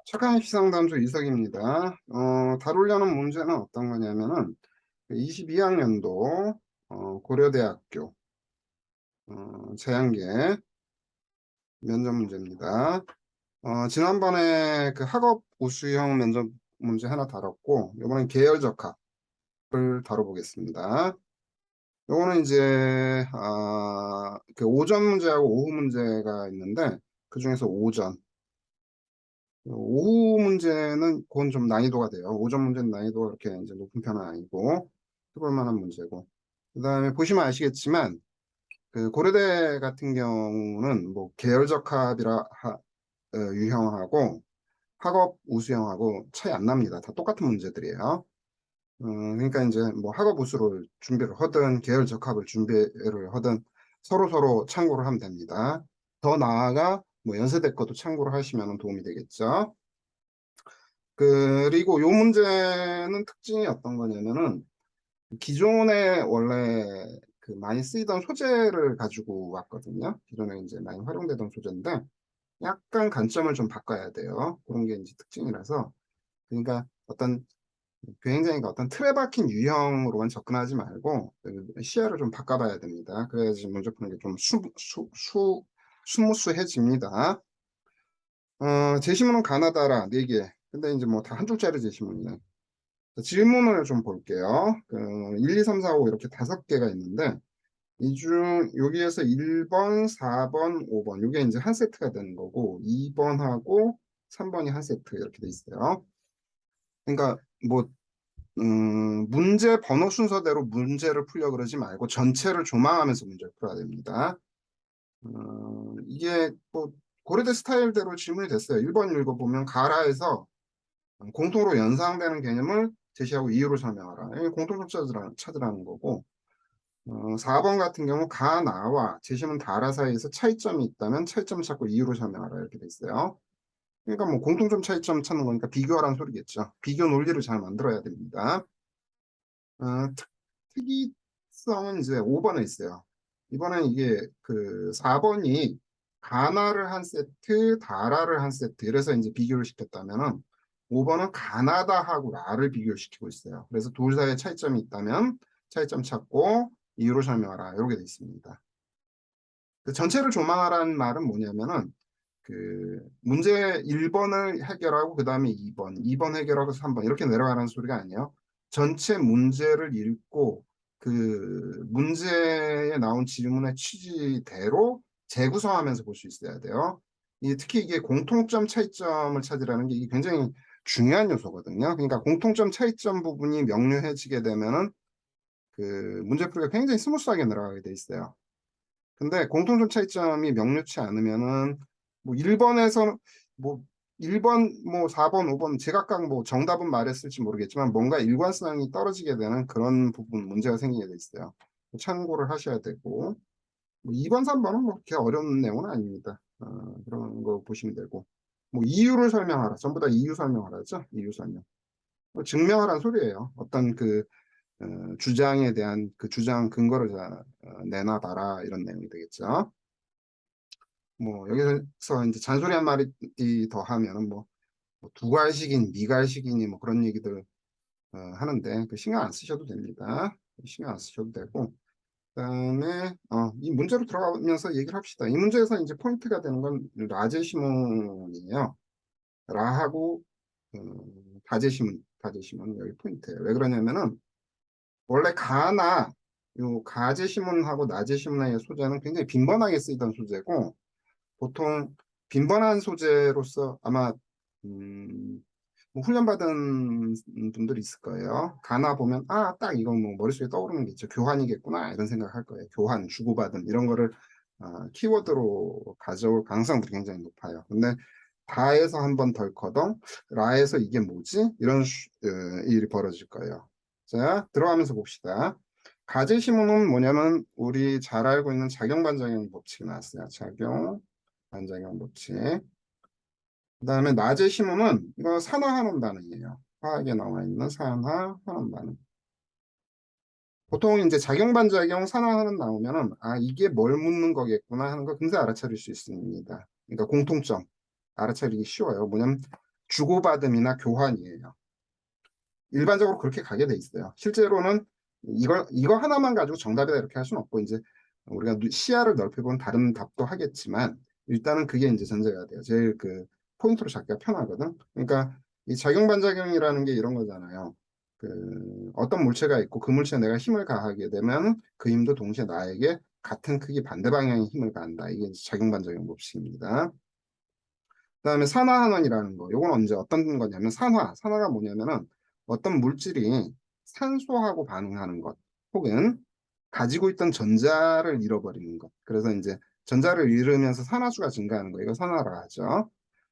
착한 시상담소 이석입니다. 다루려는 문제는 어떤 거냐면은 22학년도 고려대학교 제한계 면접 문제입니다. 지난번에 그 학업 우수형 면접 문제 하나 다뤘고, 이번엔 계열 적합을 다뤄보겠습니다. 요거는 이제 그 오전 문제하고 오후 문제가 있는데, 그 중에서 오후 문제는 그건 좀 난이도가 돼요. 오전 문제는 난이도가 그렇게 이제 높은 편은 아니고 해볼 만한 문제고. 그다음에 보시면 아시겠지만 그 고려대 같은 경우는 뭐 계열적 합이라 유형하고 학업 우수형하고 차이 안 납니다. 다 똑같은 문제들이에요. 그러니까 이제 뭐 학업 우수를 준비를 하든 계열 적합을 준비를 하든 서로 서로 참고를 하면 됩니다. 더 나아가 뭐 연세대 것도 참고를 하시면 도움이 되겠죠. 그리고 요 문제는 특징이 어떤 거냐면은 기존에 원래 그 많이 쓰이던 소재를 가지고 왔거든요. 기존에 이제 많이 활용되던 소재인데 약간 관점을 좀 바꿔야 돼요. 그런 게 이제 특징이라서 그러니까 어떤 굉장히 어떤 틀에 박힌 유형으로만 접근하지 말고 그 시야를 좀 바꿔봐야 됩니다. 그래야지 문제 푸는 게 좀 스무스해집니다. 제시문은 가나다라 4개. 근데 이제 뭐 다 한 줄짜리 제시문이네. 질문을 좀 볼게요. 1, 2, 3, 4, 5 이렇게 5개가 있는데 이 중 여기에서 1번, 4번, 5번 이게 이제 한 세트가 되는 거고 2번하고 3번이 한 세트 이렇게 돼 있어요. 그러니까 뭐 문제 번호 순서대로 문제를 풀려 그러지 말고 전체를 조망하면서 문제를 풀어야 됩니다. 이게 뭐 고려대 스타일대로 질문이 됐어요. 1번 읽어보면 가라에서 공통으로 연상되는 개념을 제시하고 이유를 설명하라. 이게 공통점 찾으라는 거고 4번 같은 경우 가나와 제시문 다라 사이에서 차이점이 있다면 차이점을 찾고 이유를 설명하라 이렇게 돼 있어요. 그러니까 뭐 공통점 차이점 찾는 거니까 비교하라는 소리겠죠. 비교 논리를 잘 만들어야 됩니다. 어, 특이성은 이제 5번에 있어요. 이번엔 이게 그 4번이 가나를 한 세트, 다라를 한 세트 이래서 이제 비교를 시켰다면은 5번은 가나다하고 라를 비교를 시키고 있어요. 그래서 둘 사이에 차이점이 있다면 차이점 찾고 이유를 설명하라 이렇게 돼 있습니다. 그 전체를 조망하라는 말은 뭐냐면은 그 문제 1번을 해결하고 그 다음에 2번 해결하고 3번 이렇게 내려가는 소리가 아니에요. 전체 문제를 읽고 그 문제에 나온 질문의 취지대로 재구성하면서 볼 수 있어야 돼요. 특히 이게 공통점 차이점을 찾으라는 게 이게 굉장히 중요한 요소거든요. 그러니까 공통점 차이점 부분이 명료해지게 되면은 그 문제풀이가 굉장히 스무스하게 늘어가게 돼 있어요. 근데 공통점 차이점이 명료치 않으면은 뭐 1번에서 뭐 1번 뭐 4번 5번 제각각 뭐 정답은 말했을지 모르겠지만 뭔가 일관성이 떨어지게 되는 그런 부분 문제가 생기게 돼 있어요. 참고를 하셔야 되고 뭐 2번 3번은 뭐 그렇게 어려운 내용은 아닙니다. 그런 거 보시면 되고 뭐 이유를 설명하라 전부 다 이유 설명하라죠. 이유 설명 증명하라는 소리예요. 어떤 그 주장에 대한 그 주장 근거를 내놔봐라 이런 내용이 되겠죠. 뭐 여기서 이제 잔소리 한 마디 더 하면은 뭐 두괄식인 미괄식이니 뭐 그런 얘기들 하는데 그 신경 안 쓰셔도 됩니다. 신경 안 쓰셔도 되고 그다음에 이 문제로 들어가면서 얘기를 합시다. 이 문제에서 이제 포인트가 되는 건 라제시문이에요. 라하고 다제시문 여기 포인트예요. 왜 그러냐면은 원래 가나 요 가제시문하고 나제시문의 소재는 굉장히 빈번하게 쓰이던 소재고 보통 빈번한 소재로서 아마 뭐 훈련받은 분들이 있을 거예요. 가나 보면 딱 이거 뭐 머릿속에 떠오르는 게 있죠. 교환이겠구나 이런 생각할 거예요. 교환, 주고받은 이런 거를 키워드로 가져올 가능성들이 굉장히 높아요. 근데 다에서 한번 덜커덩 라에서 이게 뭐지? 이런 일이 벌어질 거예요. 자, 들어가면서 봅시다. 가제시문은 뭐냐면 우리 잘 알고 있는 작용 반작용 법칙이 나왔어요. 작용 반작용 법칙. 그다음에 낮의 심음은 이거 산화환원 반응이에요. 화학에 나와 있는 산화환원 반응. 보통 이제 작용 반작용 산화환원 나오면은 이게 뭘 묻는 거겠구나 하는 거 금세 알아차릴 수 있습니다. 그러니까 공통점 알아차리기 쉬워요. 뭐냐면 주고받음이나 교환이에요. 일반적으로 그렇게 가게 돼 있어요. 실제로는 이거 하나만 가지고 정답이다 이렇게 할 수는 없고, 이제 우리가 시야를 넓혀보면 다른 답도 하겠지만, 일단은 그게 이제 전제가 돼요. 제일 그 포인트로 잡기가 편하거든. 그러니까 이 작용반작용이라는 게 이런 거잖아요. 그 어떤 물체가 있고 그 물체에 내가 힘을 가하게 되면 그 힘도 동시에 나에게 같은 크기 반대 방향의 힘을 가한다. 이게 작용반작용 법칙입니다. 그다음에 산화환원이라는 거. 요건 언제 어떤 거냐면 산화가 뭐냐면은 어떤 물질이 산소하고 반응하는 것, 혹은 가지고 있던 전자를 잃어버리는 것. 그래서 이제 전자를 잃으면서 산화수가 증가하는 거. 이거 산화라 하죠.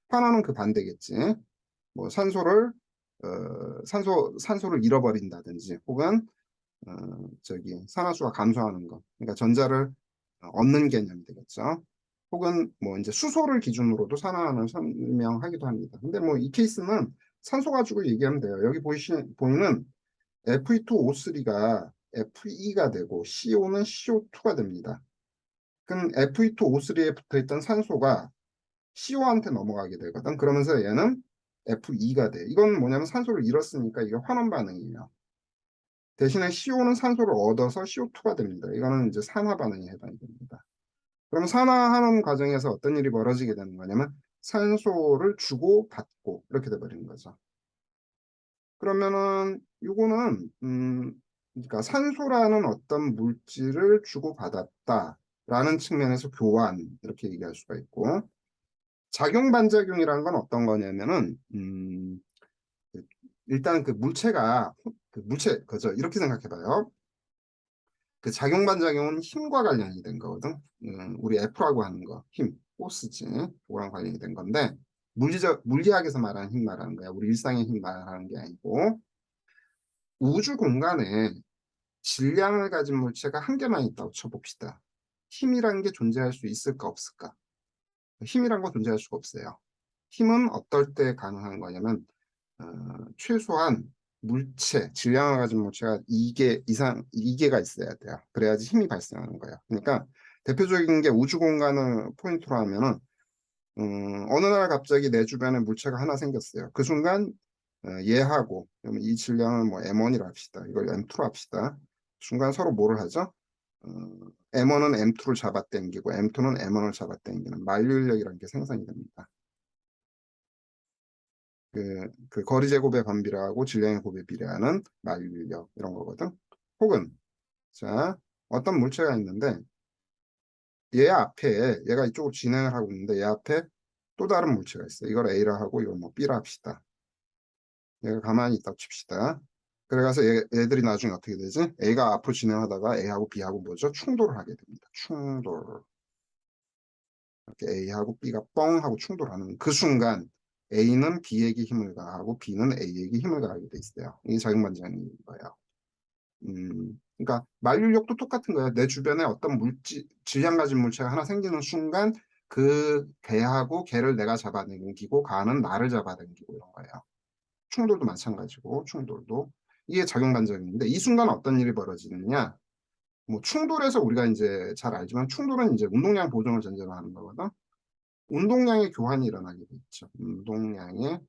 환원은 그 반대겠지. 뭐 산소를 잃어버린다든지, 혹은 어, 산화수가 감소하는 것. 그러니까 전자를 얻는 개념이 되겠죠. 혹은 뭐 이제 수소를 기준으로도 산화를 설명하기도 합니다. 근데 뭐 이 케이스는 산소 가지고 얘기하면 돼요. 여기 보이는 Fe2O3가 Fe가 되고 CO는 CO2가 됩니다. 그럼 Fe2O3에 붙어있던 산소가 CO한테 넘어가게 되거든. 그러면서 얘는 Fe2가 돼. 이건 뭐냐면 산소를 잃었으니까 이게 환원 반응이에요. 대신에 CO는 산소를 얻어서 CO2가 됩니다. 이거는 이제 산화 반응에 해당이 됩니다. 그럼 산화하는 과정에서 어떤 일이 벌어지게 되는 거냐면 산소를 주고 받고 이렇게 돼버리는 거죠. 그러면은 이거는 그러니까 산소라는 어떤 물질을 주고 받았다라는 측면에서 교환 이렇게 얘기할 수가 있고, 작용 반작용이라는 건 어떤 거냐면은 일단 그 물체가 그 물체 그죠, 이렇게 생각해 봐요. 그 작용 반작용은 힘과 관련이 된 거거든. 우리 F라고 하는 거, 힘, 포스지, 그거랑 관련이 된 건데, 물리학에서 말하는 힘 말하는 거야. 우리 일상의 힘 말하는 게 아니고, 우주 공간에 질량을 가진 물체가 한 개만 있다고 쳐봅시다. 힘이란 게 존재할 수 있을까 없을까? 힘이란 건 존재할 수가 없어요. 힘은 어떨 때 가능한 거냐면 최소한 질량을 가진 물체가 2개 이상, 2개가 있어야 돼요. 그래야지 힘이 발생하는 거예요. 그러니까 대표적인 게 우주 공간을 포인트로 하면은 어느 날 갑자기 내 주변에 물체가 하나 생겼어요. 그 순간 얘하고, 그러면 이 질량을 뭐 M1이라 합시다. 이걸 M2로 합시다. 순간 서로 뭐를 하죠? 어, M1은 M2를 잡아당기고 M2는 M1을 잡아당기는 만류인력이라는 게 생성이 됩니다. 그 거리 제곱의 반비례하고 질량의 곱에 비례하는 만류인력 이런 거거든. 혹은 자, 어떤 물체가 있는데 얘 앞에, 얘가 이쪽으로 진행을 하고 있는데 얘 앞에 또 다른 물체가 있어요. 이걸 A라 하고 이걸 뭐 B라 합시다. 얘가 가만히 있다 칩시다. 그래가서 얘들이 나중에 어떻게 되지? A가 앞으로 진행하다가 A하고 B하고 뭐죠? 충돌을 하게 됩니다. 충돌. 이렇게 A하고 B가 뻥 하고 충돌하는 그 순간 A는 B에게 힘을 가하고 B는 A에게 힘을 가하게 돼 있어요. 이게 작용반작용인 거예요. 그러니까 만류력도 똑같은 거예요. 내 주변에 어떤 질량 가진 물체가 하나 생기는 순간 그 걔하고 걔를 내가 잡아당기고 가는 나를 잡아당기고 이런 거예요. 충돌도 마찬가지고, 충돌도 이게 작용반작용인데, 이 순간 어떤 일이 벌어지느냐? 뭐 충돌에서 우리가 이제 잘 알지만 충돌은 이제 운동량 보존을 전제로 하는 거거든. 운동량의 교환이 일어나게 돼 있죠. 운동량의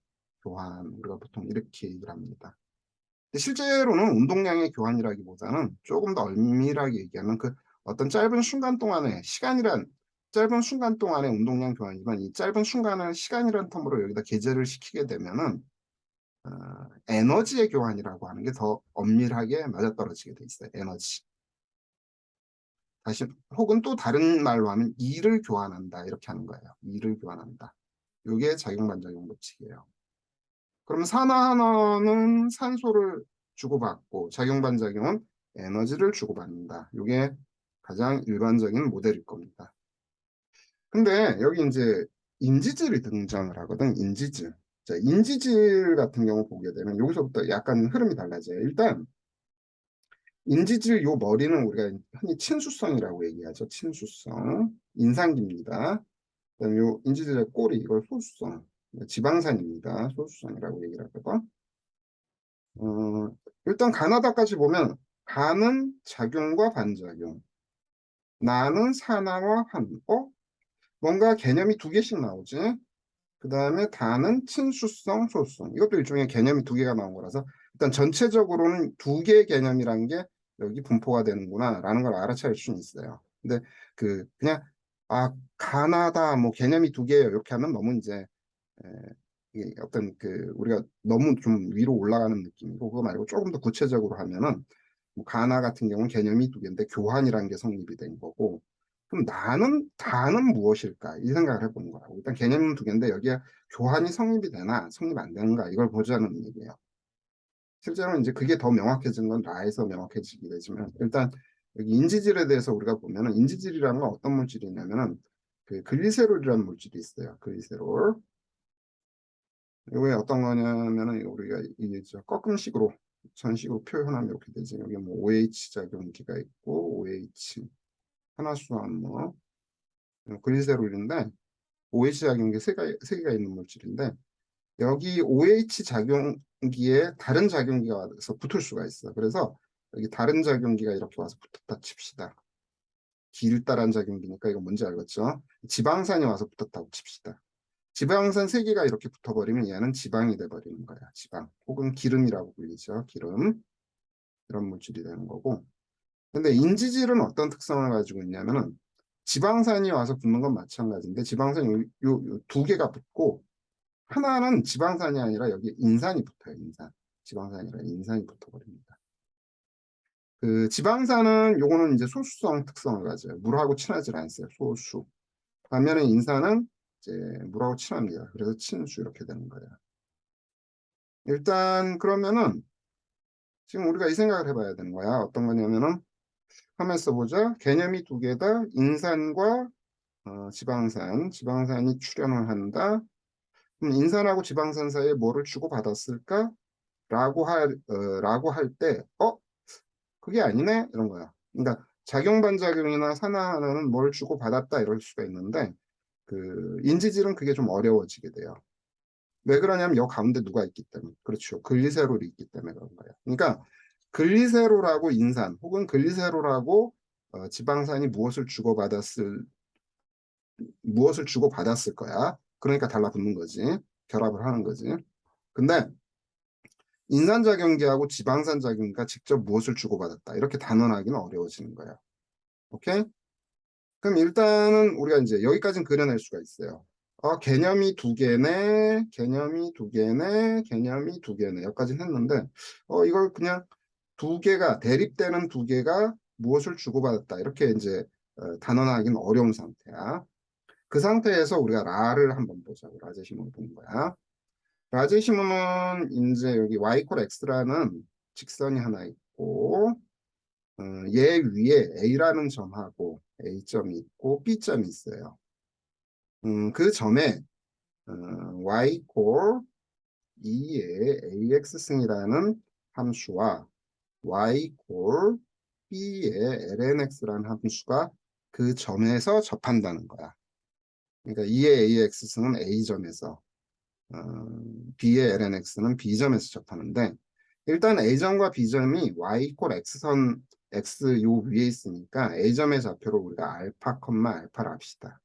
교환, 우리가 보통 이렇게 얘기를 합니다. 근데 실제로는 운동량의 교환이라기보다는 조금 더 엄밀하게 얘기하면 그 어떤 짧은 순간 동안에 짧은 순간 동안의 운동량 교환이지만, 이 짧은 순간을 시간이라는 텀으로 여기다 계제를 시키게 되면은 에너지의 교환이라고 하는 게 더 엄밀하게 맞아떨어지게 돼 있어요. 에너지. 다시 혹은 또 다른 말로 하면 일을 교환한다 이렇게 하는 거예요. 일을 교환한다. 이게 작용반작용 법칙이에요. 그럼 산화하나는 산소를 주고받고 작용반작용은 에너지를 주고받는다. 이게 가장 일반적인 모델일 겁니다. 근데 여기 이제 인지질이 등장을 하거든. 인지질. 자, 인지질 같은 경우 보게 되면 여기서부터 약간 흐름이 달라져요. 일단 인지질 요 머리는 우리가 흔히 친수성이라고 얘기하죠. 친수성. 인상기입니다. 그다음에 요 인지질의 꼬리, 이걸 소수성. 지방산입니다. 소수성이라고 얘기를 하거든. 어, 일단 가나다까지 보면 가는 작용과 반작용, 나는 산화와 환. 뭔가 개념이 두 개씩 나오지. 그 다음에 다는 친수성, 소수성. 이것도 일종의 개념이 두 개가 나온 거라서 일단 전체적으로는 두 개의 개념이라는 게 여기 분포가 되는구나 라는 걸 알아차릴 수는 있어요. 근데 그냥 가나다 뭐 개념이 두 개예요 이렇게 하면 너무 이제 에, 이게 어떤 우리가 너무 좀 위로 올라가는 느낌이고 그거 말고 조금 더 구체적으로 하면은 뭐 가나 같은 경우는 개념이 두 개인데 교환이라는 게 성립이 된 거고 그럼 다는 무엇일까 이 생각을 해보는 거라고. 일단 개념은 두 개인데 여기에 교환이 성립이 되나 성립 안 되는가 이걸 보자는 얘기예요. 실제로 이제 그게 더 명확해진 건 라에서 명확해지게 되지만 일단 여기 인지질에 대해서 우리가 보면은 인지질이라는 건 어떤 물질이냐면은 글리세롤이라는 물질이 있어요. 글리세롤. 이게 어떤 거냐면은 우리가 이게 꺾음식으로 전식으로 표현하면 이렇게 되지. 여기 뭐 OH 작용기가 있고 OH 하나수화합 글리세롤인데 OH 작용기 세 개가 있는 물질인데 여기 OH 작용기에 다른 작용기가 와서 붙을 수가 있어. 그래서 여기 다른 작용기가 이렇게 와서 붙었다 칩시다. 길다란 작용기니까 이거 뭔지 알겠죠? 지방산이 와서 붙었다고 칩시다. 지방산 세 개가 이렇게 붙어버리면 얘는 지방이 돼버리는 거야. 지방 혹은 기름이라고 불리죠. 기름 이런 물질이 되는 거고. 근데 인지질은 어떤 특성을 가지고 있냐면은 지방산이 와서 붙는 건 마찬가지인데 지방산이 두 개가 붙고 하나는 지방산이 아니라 여기 인산이 붙어요. 인산. 지방산이 아니라 인산이 붙어버립니다. 지방산은 요거는 이제 소수성 특성을 가져요. 물하고 친하지 않아요. 소수. 반면에 인산은 이제 물하고 친합니다. 그래서 친수 이렇게 되는 거예요. 일단 그러면은 지금 우리가 이 생각을 해봐야 되는 거야. 어떤 거냐면은 한번 써보자. 개념이 두 개다. 인산과 지방산이 출현을 한다. 그럼 인산하고 지방산 사이에 뭐를 주고받았을까? 라고 할 때, 그게 아니네? 이런 거야. 그러니까 작용반작용이나 산화하나는 뭘 주고받았다 이럴 수가 있는데, 인지질은 그게 좀 어려워지게 돼요. 왜 그러냐면 여 가운데 누가 있기 때문에. 그렇죠. 글리세롤이 있기 때문에 그런 거예요. 그러니까 글리세롤하고 인산 혹은 글리세롤하고 지방산이 무엇을 주고받았을 거야. 그러니까 달라붙는 거지. 결합을 하는 거지. 근데 인산작용기하고 지방산작용기가 직접 무엇을 주고받았다. 이렇게 단언하기는 어려워지는 거야. 오케이? 그럼 일단은 우리가 이제 여기까지는 그려낼 수가 있어요. 개념이 두 개네, 개념이 두 개네, 개념이 두 개네. 여기까지는 했는데, 이걸 그냥 두 개가, 대립되는 두 개가 무엇을 주고받았다. 이렇게 이제 단언하기는 어려운 상태야. 그 상태에서 우리가 라를 한번 보자고. 라제시몬을 보는 거야. 라제시몬은 이제 여기 y 콜 x라는 직선이 하나 있고, 얘 위에 A라는 점하고 A점이 있고 B점이 있어요. 그 점에 y 콜 2의 AX승이라는 함수와 y 콜 B의 lnx라는 함수가 그 점에서 접한다는 거야. 그러니까 2의 AX승은 A점에서 B의 lnx는 B점에서 접하는데 일단 A점과 B점이 y 콜 X선 X 요 위에 있으니까 A점의 좌표로 우리가 알파, 알파를 합시다.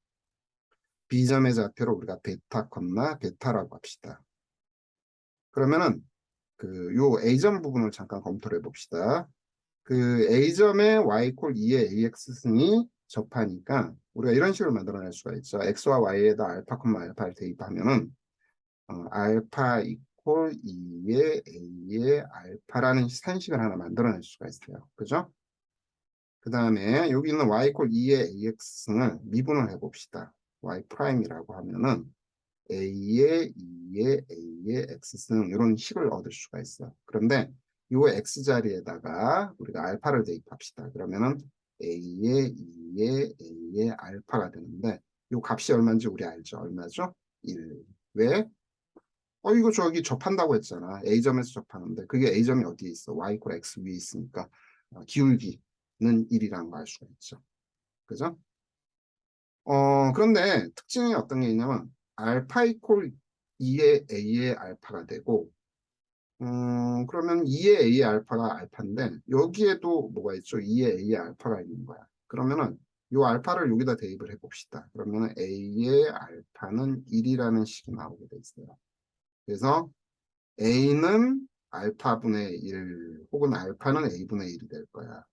B점의 좌표로 우리가 베타, 베타라고 합시다. 그러면은 요 A점 부분을 잠깐 검토를 해봅시다. A점의 y 콜 2의 AX승이 접하니까 우리가 이런 식으로 만들어낼 수가 있죠. X와 Y에다 알파, 알파를 대입하면은 알파 이퀄 2의 A의 알파라는 산식을 하나 만들어낼 수가 있어요. 그죠? 그 다음에 여기 있는 y 이퀄 2의 AX승을 미분을 해봅시다. y 프라임이라고 하면은 A의 2의 A의 X승 이런 식을 얻을 수가 있어요. 그런데 이 X 자리에다가 우리가 알파를 대입합시다. 그러면은 A의 2의 A의 알파가 되는데 이 값이 얼마인지 우리 알죠? 얼마죠? 1. 왜? 이거 저기 접한다고 했잖아. A점에서 접하는데 그게 A점이 어디에 있어? Y 이퀄 X 위에 있으니까 기울기는 1이라는 걸 알 수가 있죠. 그죠? 그런데 특징이 어떤 게 있냐면 알파 이퀄 2의 A의 알파가 되고 그러면 2의 A의 알파가 알파인데 여기에도 뭐가 있죠? 2의 A의 알파가 있는 거야. 그러면은 이 알파를 여기다 대입을 해봅시다. 그러면 A의 알파는 1이라는 식이 나오게 돼 있어요. 그래서 A는 알파분의 1 혹은 알파는 A분의 1이 될 거야.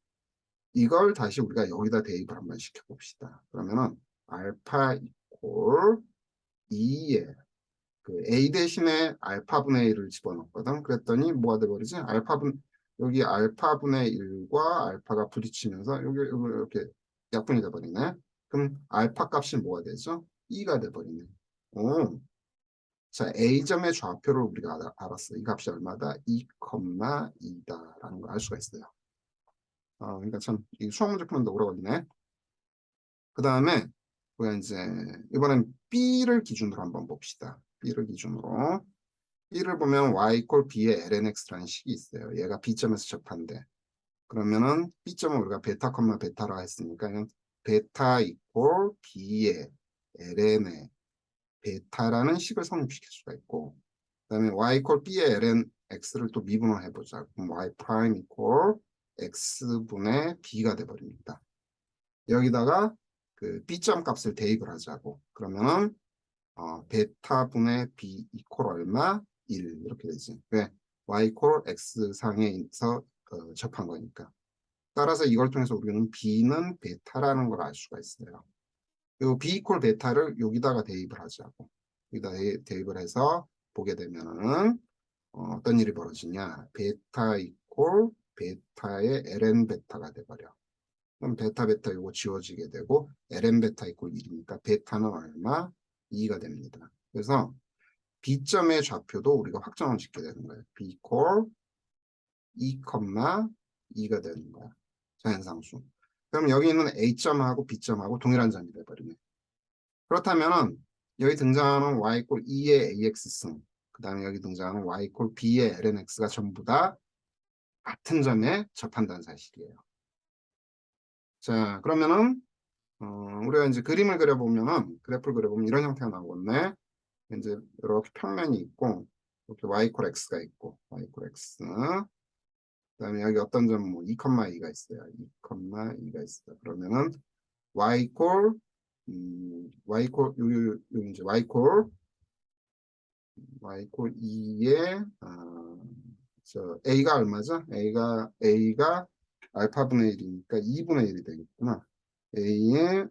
이걸 다시 우리가 여기다 대입을 한번 시켜봅시다. 그러면은 알파 이퀄 2에 그 A 대신에 알파분의 1을 집어넣거든. 그랬더니 뭐가 돼버리지? 여기 알파분의 1과 알파가 부딪히면서 여기 이렇게 약분이 돼버리네. 그럼 알파 값이 뭐가 되죠? 2가 돼버리네. 오. 자, A점의 좌표를 우리가 알았어. 이 값이 얼마다? 2,2다라는 걸 알 수가 있어요. 그러니까 참, 이 수학 문제 푸는데 오래 걸리네. 그 다음에, 우리가 이제, 이번엔 B를 기준으로 한번 봅시다. B를 기준으로. B를 보면 Y 꼴 B의 lnx라는 식이 있어요. 얘가 B점에서 접한대. 그러면은 B점은 우리가 베타, 베타라 했으니까, 그냥 베타 이꼴 B의 ln의 베타라는 식을 성립시킬 수가 있고, 그 다음에 y 이퀄 b의 ln x를 또 미분을 해보자. 그럼 y 프라임 이퀄 x분의 b가 돼버립니다. 여기다가 그 b점 값을 대입을 하자고. 그러면은 베타분의 b 이퀄 얼마? 1 이렇게 되지. 왜? y 이퀄 x 상에서 접한 거니까. 따라서 이걸 통해서 우리는 b는 베타라는 걸 알 수가 있어요. 요 b 이퀄 베타를 여기다가 대입을 하자고. 여기다 대입을 해서 보게 되면은 떤 일이 벌어지냐. 베타 이퀄 베타의 ln 베타가 돼버려. 그럼 베타 베타 이거 지워지게 되고 ln 베타 이퀄 1이니까 베타는 얼마? 2가 됩니다. 그래서 B점의 좌표도 우리가 확정을 짓게 되는 거예요. B 이퀄 2, 2가 되는 거야. 자연상수. 그럼 여기 있는 A점하고 B점하고 동일한 점이 돼버리네. 그렇다면은 여기 등장하는 y 꼴 2의 ax승, 그 다음에 여기 등장하는 y 꼴 b의 lnx가 전부 다 같은 점에 접한다는 사실이에요. 자, 그러면은 우리가 이제 그림을 그려보면은 그래프를 그려보면 이런 형태가 나오겠네. 이제 이렇게 평면이 있고 이렇게 y 꼴 x가 있고 y 꼴 x. 그다음에 여기 어떤 점 뭐 2,2가 있어요. 2,2가 있어요. 그러면은 y 꼴 y 꼴 요 이제 y 꼴 2에 a가 얼마죠? a가 알파분의 1이니까 2분의 1이 되겠구나. a의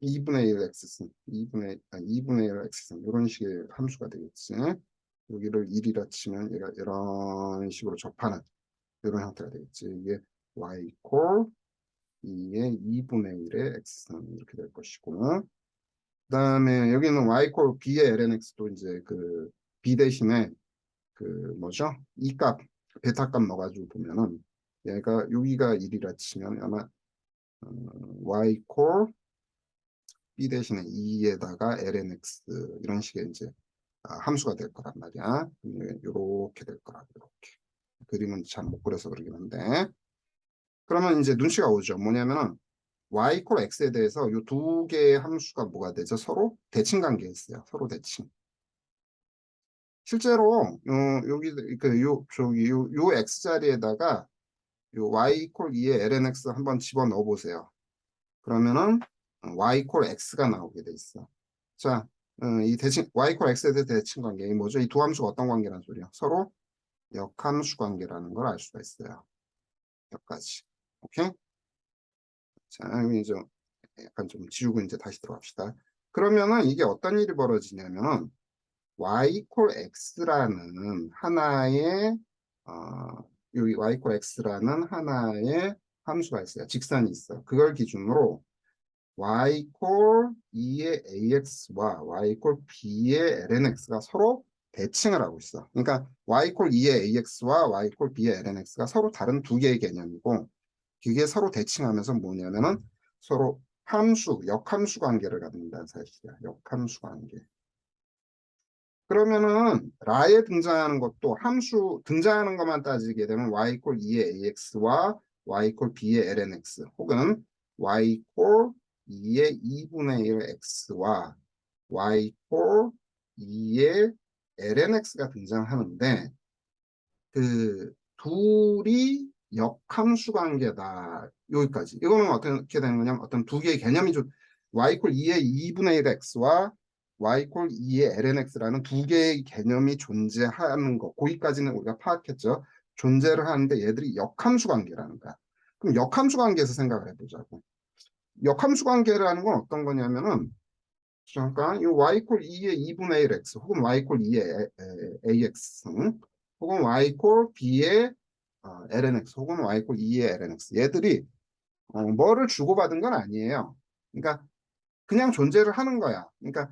2분의 1 x승, 2분의 1 x승 이런 식의 함수가 되겠지. 여기를 1이라 치면 얘가 이런 식으로 접하는 이런 형태가 되겠지. 이게 y 꼴 2의 2분의 1의 x승 이렇게 될 것이고. 그다음에 여기는 y 콜 b의 lnx도 이제 그 b 대신에 그 뭐죠? 이 값, 베타 값 넣어가지고 보면은 얘가 여기가 1이라 치면 아마 y 콜 b 대신에 2에다가 lnx 이런 식의 이제 함수가 될 거란 말이야. 이렇게 될 거라 이렇게. 그림은 잘 못 그려서 그러긴 한데. 그러면 이제 눈치가 오죠. 뭐냐면은 y 콜 x에 대해서 이 두 개의 함수가 뭐가 되죠? 서로 대칭 관계에 있어요. 서로 대칭. 실제로 여기 요 x 자리에다가 요 y 이퀄 2의 lnx 한번 집어넣어 보세요. 그러면은 y 이퀄 x가 나오게 돼 있어. 자, 이 대칭 y 이퀄 x에 대해 대칭 관계 이 뭐죠? 이 두 함수가 어떤 관계란 소리야? 서로 역함수 관계라는 걸 알 수가 있어요. 여기까지. 오케이? 자, 이제 약간 좀 지우고 이제 다시 들어갑시다. 그러면은 이게 어떤 일이 벌어지냐면은 y 이퀄 x라는 하나의 여기 y 이퀄 x라는 하나의 함수가 있어요. 직선이 있어. 그걸 기준으로 y 이퀄 2의 ax와 y 이퀄 b의 lnx가 서로 대칭을 하고 있어. 그러니까 y 이퀄 2의 ax와 y 이퀄 b의 lnx가 서로 다른 두 개의 개념이고 그게 서로 대칭하면서 뭐냐면은 서로 역함수 관계를 갖는다는 사실이야. 역함수 관계. 그러면은 라에 등장하는 것도 함수 등장하는 것만 따지게 되면 y 이퀄 2의 ax와 y 이퀄 b의 lnx 혹은 y 이퀄 2의 2분의 1 x와 y 이퀄 2의 lnx가 등장하는데 그 둘이 역함수 관계다 여기까지. 이거는 어떻게 되는 거냐면 어떤 두 개의 개념이 y 콜 2의 2분의 1 x와 y 콜 2의 lnx라는 두 개의 개념이 존재하는 거. 거기까지는 우리가 파악했죠. 존재를 하는데 얘들이 역함수 관계라는 거야. 그럼 역함수 관계에서 생각을 해보자고. 역함수 관계라는 건 어떤 거냐면은 잠깐 이 y 콜 2의 2분의 1 x 혹은 y 콜 2의 ax 혹은 y 콜 b의 lnx 혹은 y 콜 2의 lnx 얘들이 뭐를 주고받은 건 아니에요. 그러니까 그냥 존재를 하는 거야. 그러니까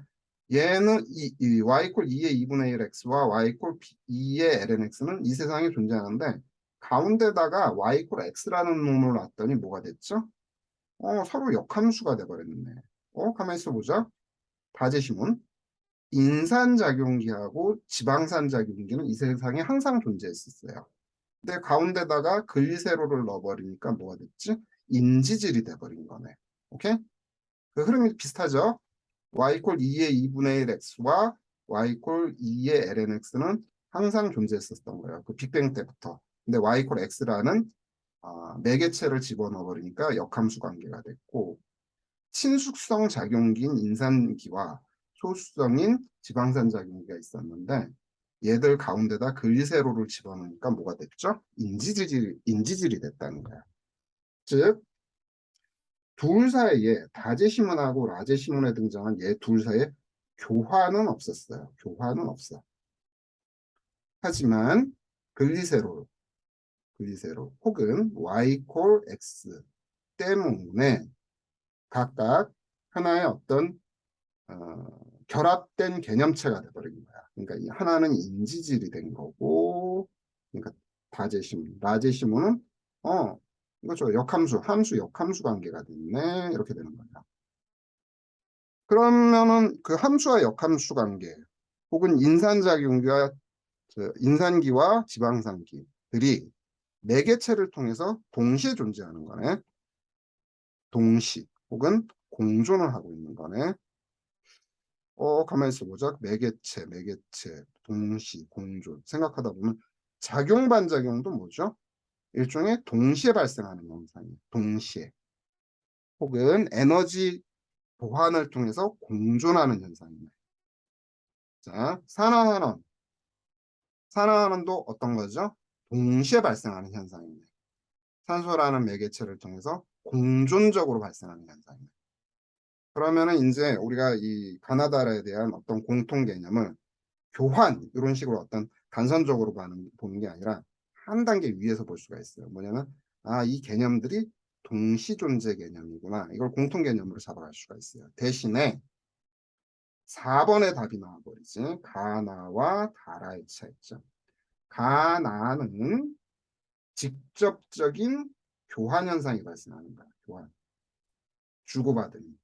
얘는 이 y 콜 2의 2분의 1 x와 y 콜 2의 lnx는 이 세상에 존재하는데 가운데다가 y 콜 x라는 놈을 놨더니 뭐가 됐죠? 서로 역함수가 돼버렸네. 가만히 있어보자. 다제시문. 인산작용기하고 지방산작용기는 이 세상에 항상 존재했었어요. 근데 가운데다가 글리세롤을 넣어버리니까 뭐가 됐지? 인지질이 돼버린 거네. 오케이? 그 흐름이 비슷하죠? y 콜 2의 2분의 1 x와 y 콜 2의 lnx는 항상 존재했었던 거예요. 그 빅뱅 때부터. 근데 y 콜 x라는 매개체를 집어넣어 버리니까 역함수 관계가 됐고 친숙성 작용기인 인산기와 소수성인 지방산 작용기가 있었는데 얘들 가운데다 글리세롤을 집어넣으니까 뭐가 됐죠? 인지질이 됐다는 거야. 즉, 둘 사이에 다제시문하고 라제시문에 등장한 얘 둘 사이에 교환은 없었어요. 교환은 없어. 하지만 글리세롤 혹은 y 콜 x 때문에 각각 하나의 어떤 결합된 개념체가 돼버린 거야. 그러니까 이 하나는 인지질이 된 거고, 그러니까 다제시문, 라제시문은 이거 저 역함수, 함수 역함수 관계가 됐네 이렇게 되는 거야. 그러면은 그 함수와 역함수 관계, 혹은 인산작용기와 인산기와 지방산기들이 매개체를 통해서 동시에 존재하는 거네. 동시 혹은 공존을 하고 있는 거네. 가만히 있어보자. 매개체, 동시, 공존. 생각하다 보면 작용, 반작용도 뭐죠? 일종의 동시에 발생하는 현상이에요. 동시에. 혹은 에너지 보완을 통해서 공존하는 현상이에요. 자, 산화환원. 산화환원도 어떤 거죠? 동시에 발생하는 현상이에요. 산소라는 매개체를 통해서 공존적으로 발생하는 현상이에요. 그러면은 이제 우리가 이 가나다라에 대한 어떤 공통 개념을 교환 이런 식으로 어떤 단선적으로 보는 게 아니라 한 단계 위에서 볼 수가 있어요. 뭐냐면 이 개념들이 동시 존재 개념이구나. 이걸 공통 개념으로 잡아갈 수가 있어요. 대신에 4번의 답이 나와버리지. 가나와 다라의 차이점. 가나는 직접적인 교환 현상이 발생하는 거야. 교환. 주고받으니.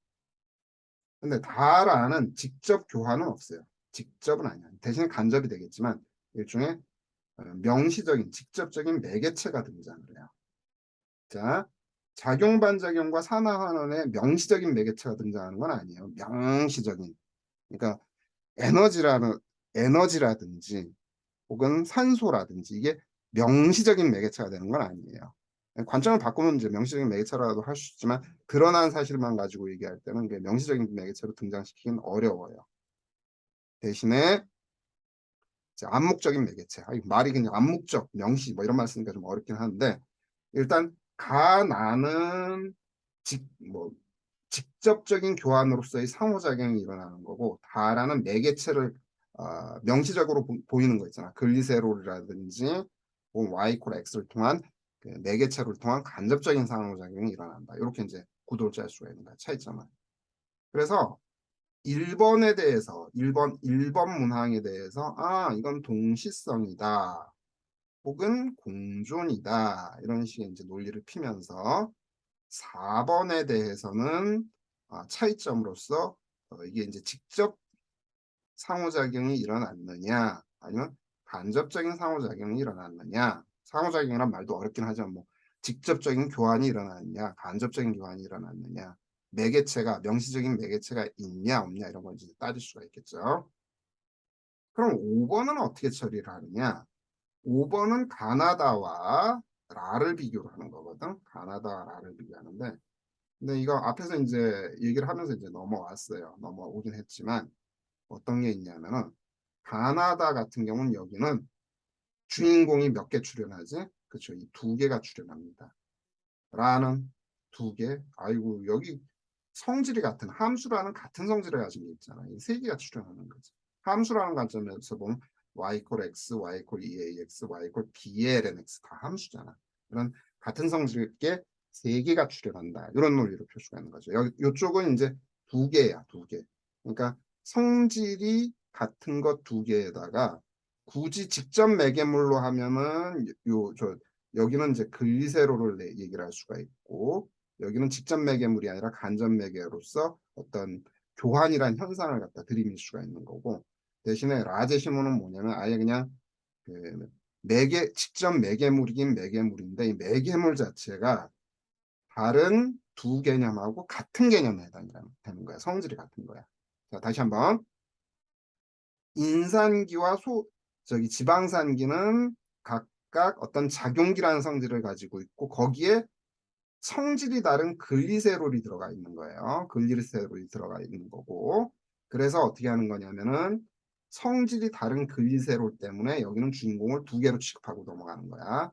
근데 다라는 직접 교환은 없어요. 직접은 아니야. 대신 간접이 되겠지만 일종의 명시적인 직접적인 매개체가 등장을 해요. 자, 작용 반작용과 산화환원의 명시적인 매개체가 등장하는 건 아니에요. 명시적인. 그러니까 에너지라든지 혹은 산소라든지 이게 명시적인 매개체가 되는 건 아니에요. 관점을 바꾸면 이제 명시적인 매개체라도 할 수 있지만 드러난 사실만 가지고 얘기할 때는 명시적인 매개체로 등장시키긴 어려워요. 대신에 암묵적인 매개체. 말이 그냥 암묵적, 명시 뭐 이런 말 쓰니까 좀 어렵긴 한데 일단 가나는 직접적인 교환으로서의 상호작용이 일어나는 거고 다라는 매개체를 명시적으로 보이는 거 있잖아. 글리세롤이라든지 y 콜 x를 통한 그 매개체를 통한 간접적인 상호작용이 일어난다. 이렇게 이제 구도를 짤 수가 있는 거야. 차이점은. 그래서 1번에 대해서 1번 문항에 대해서 이건 동시성이다. 혹은 공존이다. 이런 식의 이제 논리를 피면서 4번에 대해서는 차이점으로서 이게 이제 직접 상호작용이 일어났느냐 아니면 간접적인 상호작용이 일어났느냐 상호작용이란 말도 어렵긴 하지만 뭐 직접적인 교환이 일어났느냐 간접적인 교환이 일어났느냐 매개체가 명시적인 매개체가 있냐 없냐 이런 걸 이제 따질 수가 있겠죠. 그럼 5번은 어떻게 처리를 하느냐 5번은 가나다와 라를 비교를 하는 거거든. 가나다 라를 비교하는데, 근데 이거 앞에서 이제 얘기를 하면서 이제 넘어왔어요. 넘어오긴 했지만 어떤 게 있냐면은 가나다 같은 경우는 여기는 주인공이 몇 개 출연하지? 그쵸? 이 두 개가 출연합니다. 라는 두 개. 아이고 여기 성질이 같은 함수라는 같은 성질을 가진 게 있잖아. 이 세 개가 출연하는 거지. 함수라는 관점에서 보면 y = x, y = 2ax, y = bln x 다 함수잖아. 이런 같은 성질의 세 개가 출연한다. 이런 논리로 표시가 있는 거죠. 여기 이쪽은 이제 두 개야, 두 개. 그러니까 성질이 같은 것 두 개에다가 굳이 직접 매개물로 하면은 여기는 이제 글리세롤을 얘기를 할 수가 있고 여기는 직접 매개물이 아니라 간접 매개로서 어떤 교환이란 현상을 갖다 들이밀 수가 있는 거고 대신에 라제시모는 뭐냐면 아예 그냥 그 직접 매개물이긴 매개물인데 이 매개물 자체가 다른 두 개념하고 같은 개념에 해당되는 거야. 성질이 같은 거야. 자, 다시 한번 인산기와 지방산기는 각각 어떤 작용기라는 성질을 가지고 있고 거기에 성질이 다른 글리세롤이 들어가 있는 거예요. 글리세롤이 들어가 있는 거고 그래서 어떻게 하는 거냐면은 성질이 다른 글리세롤 때문에 여기는 주인공을 두 개로 취급하고 넘어가는 거야.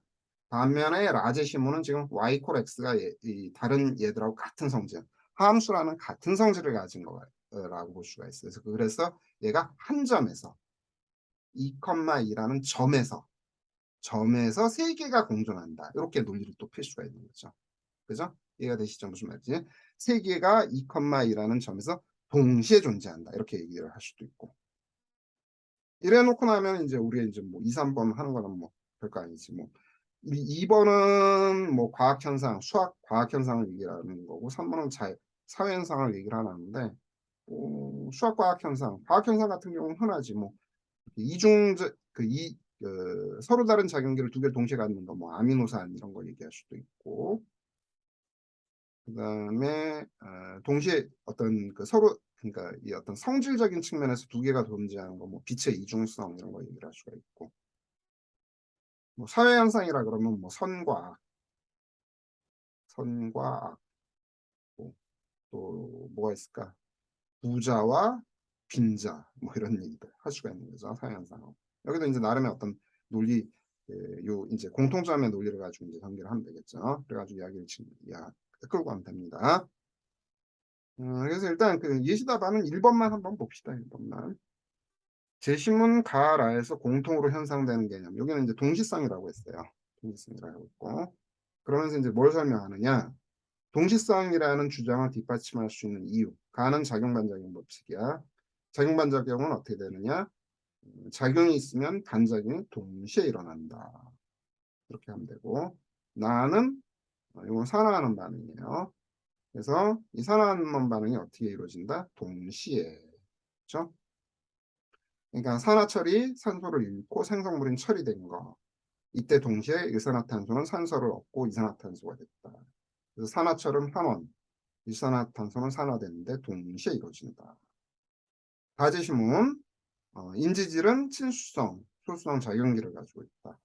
반면에 라제시모는 지금 y = x가 이 다른 얘들하고 같은 성질, 함수라는 같은 성질을 가진 거라고 볼 수가 있어요. 그래서 얘가 한 점에서 2,2라는 점에서 세 개가 공존한다. 이렇게 논리를 또 펼 수가 있는 거죠. 그죠? 이해가 되시죠? 무슨 말인지. 세 개가 2,2라는 점에서 동시에 존재한다. 이렇게 얘기를 할 수도 있고. 이래 놓고 나면 이제 우리가 이제 뭐 2, 3번 하는 거는 뭐 별거 아니지. 뭐 2번은 뭐 과학 현상, 수학 과학 현상을 얘기하는 거고 3번은 사회 현상을 얘기를 하는데 수학 과학 현상, 과학 현상 같은 경우는 흔하지. 뭐 이중적 서로 다른 작용기를 두 개를 동시에 갖는 거, 뭐 아미노산 이런 거 얘기할 수도 있고, 그다음에 동시에 어떤 그 서로 그러니까 이 어떤 성질적인 측면에서 두 개가 존재하는 거, 뭐 빛의 이중성 이런 거 얘기를 할 수가 있고, 뭐 사회 현상이라 그러면 뭐 선과 악, 또 뭐가 있을까? 부자와 빈자 뭐 이런 얘기들 할 수가 있는 거죠. 사회 현상은. 여기도 이제 나름의 어떤 논리 요 이제 공통점의 논리를 가지고 이제 전개를 하면 되겠죠. 그래가지고 이야기를 지금 끌고 가면 됩니다. 그래서 일단 그 예시 답안은 1번만 한번 봅시다. 1번만. 제시문 가라에서 공통으로 형성되는 개념. 여기는 이제 동시성이라고 했어요. 동시성이라고 했고. 그러면서 이제 뭘 설명하느냐? 동시성이라는 주장을 뒷받침할 수 있는 이유. 가는 작용반작용 법칙이야. 작용반작용은 어떻게 되느냐? 작용이 있으면 반작용이 동시에 일어난다. 이렇게 하면 되고. 나는 이건 산화하는 반응이에요. 그래서 이 산화하는 반응이 어떻게 이루어진다? 동시에. 그렇죠? 그러니까 산화철이 산소를 잃고 생성물인 철이 된 거. 이때 동시에 일산화탄소는 산소를 얻고 이산화탄소가 됐다. 그래서 산화철은 환원, 일산화탄소는 산화되는데 동시에 이루어진다. 다제시문, 인지질은 친수성, 소수성 작용기를 가지고 있다.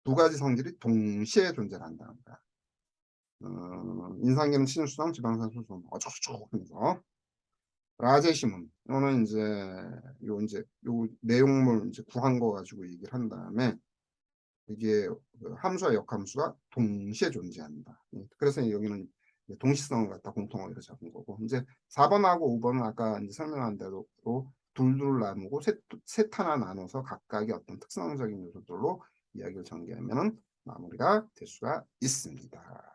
두 가지 성질이 동시에 존재한다는 거야. 인산기는 친수성, 지방산 소수성, 어쩌고저쩌고 하면서. 라제시문, 이거는 요 내용물 이제 구한 거 가지고 얘기를 한 다음에 이게 그 함수와 역함수가 동시에 존재한다. 그래서 여기는 동시성을 갖다 공통어로 잡은 거고 이제 4번하고 5번은 아까 이제 설명한 대로 둘둘 나누고 셋 하나 나눠서 각각의 어떤 특성적인 요소들로 이야기를 전개하면 마무리가 될 수가 있습니다.